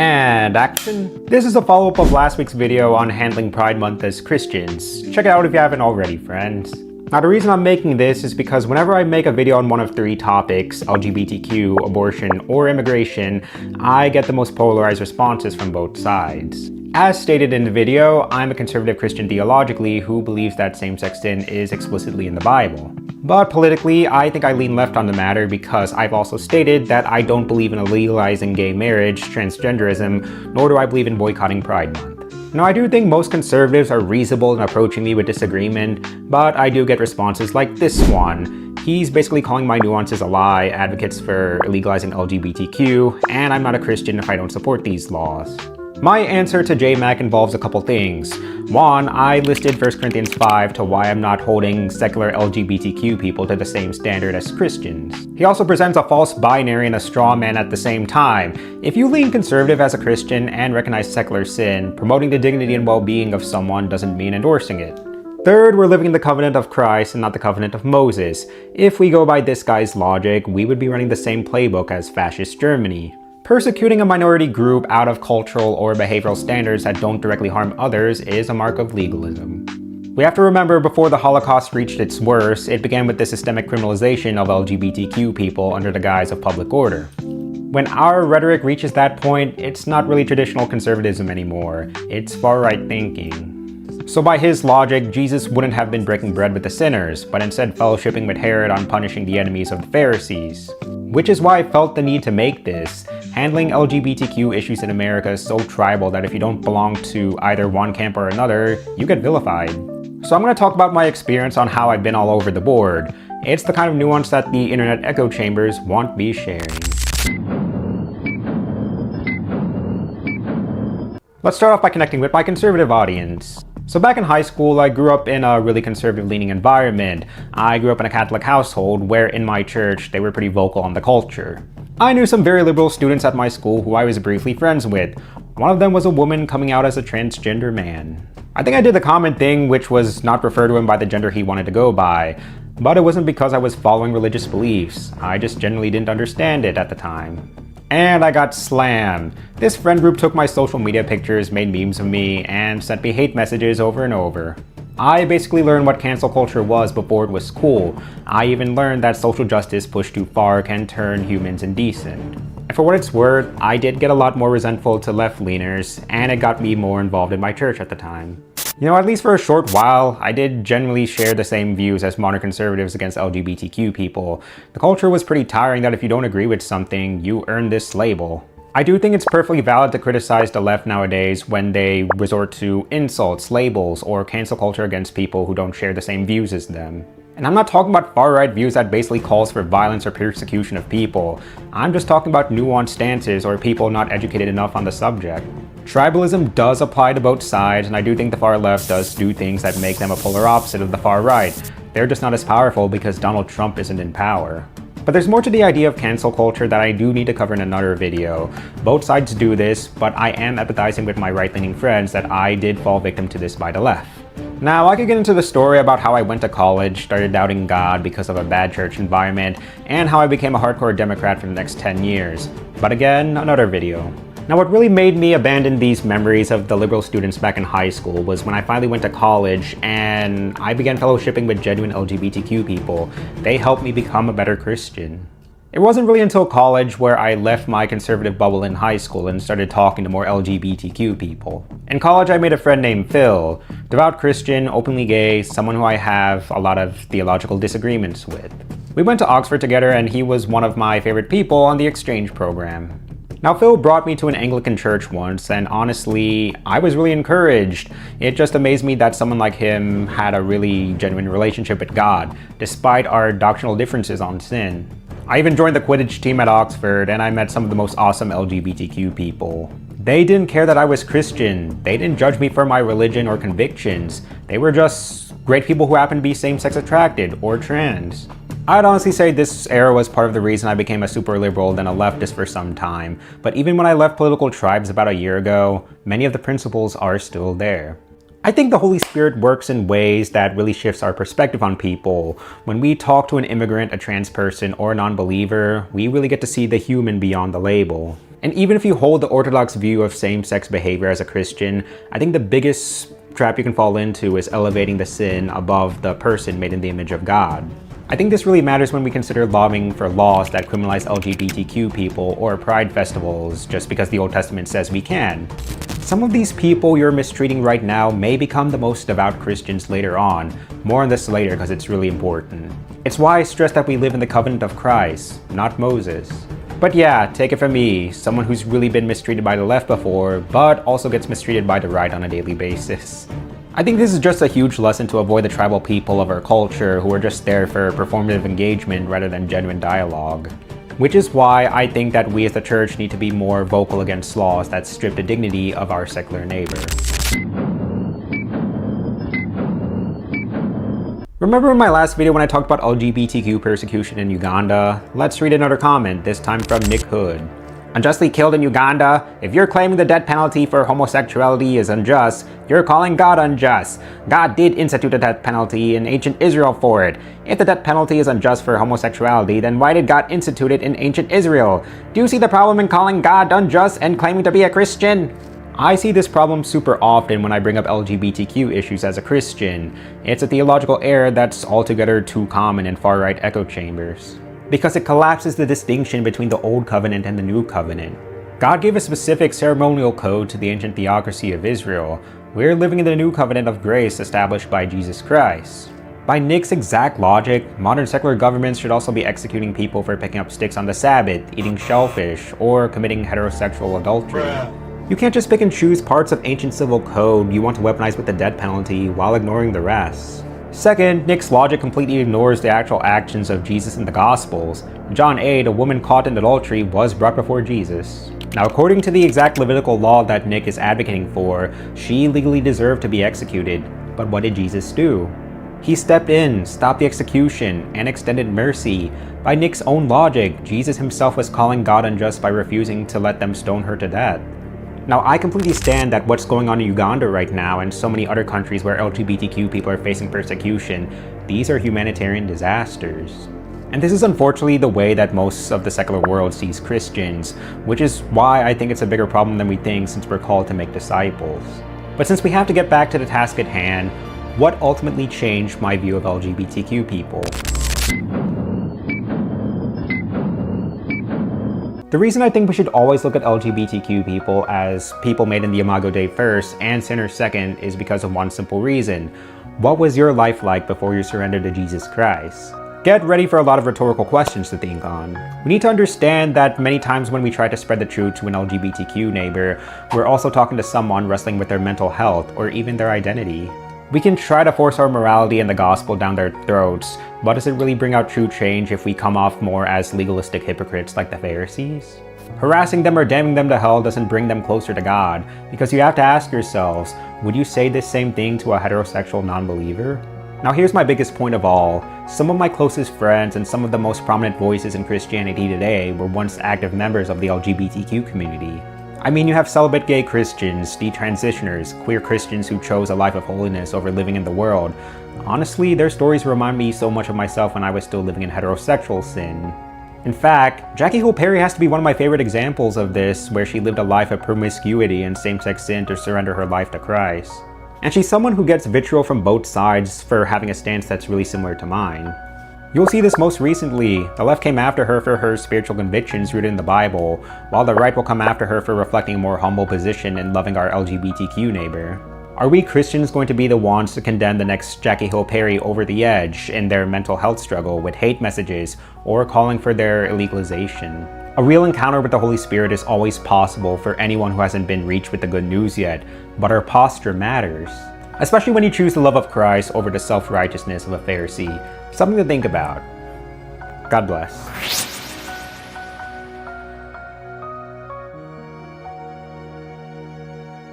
And action. This is a follow-up of last week's video on handling Pride Month as Christians. Check it out if you haven't already, friends. Now the reason I'm making this is because whenever I make a video on one of three topics, LGBTQ, abortion, or immigration, I get the most polarized responses from both sides. As stated in the video, I'm a conservative Christian theologically who believes that same-sex sin is explicitly in the Bible. But politically, I think I lean left on the matter because I've also stated that I don't believe in legalizing gay marriage, transgenderism, nor do I believe in boycotting Pride Month. Now, I do think most conservatives are reasonable in approaching me with disagreement, but I do get responses like this one. He's basically calling my nuances a lie, advocates for legalizing LGBTQ, and I'm not a Christian if I don't support these laws. My answer to JMac involves a couple things. One, I listed 1 Corinthians 5 to why I'm not holding secular LGBTQ people to the same standard as Christians. He also presents a false binary and a straw man at the same time. If you lean conservative as a Christian and recognize secular sin, promoting the dignity and well-being of someone doesn't mean endorsing it. Third, we're living in the covenant of Christ and not the covenant of Moses. If we go by this guy's logic, we would be running the same playbook as fascist Germany. Persecuting a minority group out of cultural or behavioral standards that don't directly harm others is a mark of legalism. We have to remember before the Holocaust reached its worst, it began with the systemic criminalization of LGBTQ people under the guise of public order. When our rhetoric reaches that point, it's not really traditional conservatism anymore, it's far-right thinking. So by his logic, Jesus wouldn't have been breaking bread with the sinners, but instead fellowshipping with Herod on punishing the enemies of the Pharisees. Which is why I felt the need to make this. Handling LGBTQ issues in America is so tribal that if you don't belong to either one camp or another, you get vilified. So I'm going to talk about my experience on how I've been all over the board. It's the kind of nuance that the internet echo chambers won't be sharing. Let's start off by connecting with my conservative audience. So back in high school, I grew up in a really conservative-leaning environment. I grew up in a Catholic household where in my church, they were pretty vocal on the culture. I knew some very liberal students at my school who I was briefly friends with. One of them was a woman coming out as a transgender man. I think I did the common thing, which was not refer to him by the gender he wanted to go by. But it wasn't because I was following religious beliefs. I just generally didn't understand it at the time. And I got slammed. This friend group took my social media pictures, made memes of me, and sent me hate messages over and over. I basically learned what cancel culture was before it was cool. I even learned that social justice pushed too far can turn humans indecent. And for what it's worth, I did get a lot more resentful to left-leaners, and it got me more involved in my church at the time. You know, at least for a short while, I did generally share the same views as modern conservatives against LGBTQ people. The culture was pretty tiring that if you don't agree with something, you earn this label. I do think it's perfectly valid to criticize the left nowadays when they resort to insults, labels, or cancel culture against people who don't share the same views as them. And I'm not talking about far-right views that basically calls for violence or persecution of people. I'm just talking about nuanced stances or people not educated enough on the subject. Tribalism does apply to both sides, and I do think the far left does do things that make them a polar opposite of the far right. They're just not as powerful because Donald Trump isn't in power. But there's more to the idea of cancel culture that I do need to cover in another video. Both sides do this, but I am empathizing with my right-leaning friends that I did fall victim to this by the left. Now, I could get into the story about how I went to college, started doubting God because of a bad church environment, and how I became a hardcore Democrat for the next 10 years. But again, another video. Now, what really made me abandon these memories of the liberal students back in high school was when I finally went to college and I began fellowshipping with genuine LGBTQ people. They helped me become a better Christian. It wasn't really until college where I left my conservative bubble in high school and started talking to more LGBTQ people. In college, I made a friend named Phil, devout Christian, openly gay, someone who I have a lot of theological disagreements with. We went to Oxford together and he was one of my favorite people on the exchange program. Now, Phil brought me to an Anglican church once, and honestly, I was really encouraged. It just amazed me that someone like him had a really genuine relationship with God, despite our doctrinal differences on sin. I even joined the Quidditch team at Oxford, and I met some of the most awesome LGBTQ people. They didn't care that I was Christian. They didn't judge me for my religion or convictions. They were just great people who happened to be same-sex attracted or trans. I'd honestly say this era was part of the reason I became a super liberal then a leftist for some time, but even when I left political tribes about a year ago, many of the principles are still there. I think the Holy Spirit works in ways that really shifts our perspective on people. When we talk to an immigrant, a trans person, or a non-believer, we really get to see the human beyond the label. And even if you hold the orthodox view of same-sex behavior as a Christian, I think the biggest trap you can fall into is elevating the sin above the person made in the image of God. I think this really matters when we consider lobbying for laws that criminalize LGBTQ people or pride festivals just because the Old Testament says we can. Some of these people you're mistreating right now may become the most devout Christians later on. More on this later because it's really important. It's why I stress that we live in the covenant of Christ, not Moses. But yeah, take it from me, someone who's really been mistreated by the left before, but also gets mistreated by the right on a daily basis. I think this is just a huge lesson to avoid the tribal people of our culture who are just there for performative engagement rather than genuine dialogue. Which is why I think that we as the church need to be more vocal against laws that strip the dignity of our secular neighbor. Remember in my last video when I talked about LGBTQ persecution in Uganda? Let's read another comment, this time from Nick Hood. Unjustly killed in Uganda? If you're claiming the death penalty for homosexuality is unjust, you're calling God unjust. God did institute the death penalty in ancient Israel for it. If the death penalty is unjust for homosexuality, then why did God institute it in ancient Israel? Do you see the problem in calling God unjust and claiming to be a Christian? I see this problem super often when I bring up LGBTQ issues as a Christian. It's a theological error that's altogether too common in far-right echo chambers, because it collapses the distinction between the Old Covenant and the New Covenant. God gave a specific ceremonial code to the ancient theocracy of Israel. We're living in the New Covenant of grace established by Jesus Christ. By Nick's exact logic, modern secular governments should also be executing people for picking up sticks on the Sabbath, eating shellfish, or committing heterosexual adultery. You can't just pick and choose parts of ancient civil code you want to weaponize with the death penalty while ignoring the rest. Second, Nick's logic completely ignores the actual actions of Jesus in the Gospels. In John 8, a woman caught in adultery was brought before Jesus. Now, according to the exact Levitical law that Nick is advocating for, she legally deserved to be executed. But what did Jesus do? He stepped in, stopped the execution, and extended mercy. By Nick's own logic, Jesus himself was calling God unjust by refusing to let them stone her to death. Now, I completely stand that what's going on in Uganda right now and so many other countries where LGBTQ people are facing persecution, these are humanitarian disasters. And this is unfortunately the way that most of the secular world sees Christians, which is why I think it's a bigger problem than we think since we're called to make disciples. But since we have to get back to the task at hand, what ultimately changed my view of LGBTQ people? The reason I think we should always look at LGBTQ people as people made in the Imago Dei first and sinners second is because of one simple reason. What was your life like before you surrendered to Jesus Christ? Get ready for a lot of rhetorical questions to think on. We need to understand that many times when we try to spread the truth to an LGBTQ neighbor, we're also talking to someone wrestling with their mental health or even their identity. We can try to force our morality and the gospel down their throats, but does it really bring out true change if we come off more as legalistic hypocrites like the Pharisees? Harassing them or damning them to hell doesn't bring them closer to God, because you have to ask yourselves, would you say this same thing to a heterosexual non-believer? Now here's my biggest point of all. Some of my closest friends and some of the most prominent voices in Christianity today were once active members of the LGBTQ community. I mean, you have celibate gay Christians, detransitioners, queer Christians who chose a life of holiness over living in the world. Honestly, their stories remind me so much of myself when I was still living in heterosexual sin. In fact, Jackie Hill Perry has to be one of my favorite examples of this, where she lived a life of promiscuity and same-sex sin to surrender her life to Christ. And she's someone who gets vitriol from both sides for having a stance that's really similar to mine. You'll see this most recently. The left came after her for her spiritual convictions rooted in the Bible, while the right will come after her for reflecting a more humble position and loving our LGBTQ neighbor. Are we Christians going to be the ones to condemn the next Jackie Hill Perry over the edge in their mental health struggle with hate messages or calling for their illegalization? A real encounter with the Holy Spirit is always possible for anyone who hasn't been reached with the good news yet, but our posture matters. Especially when you choose the love of Christ over the self-righteousness of a Pharisee. Something to think about. God bless.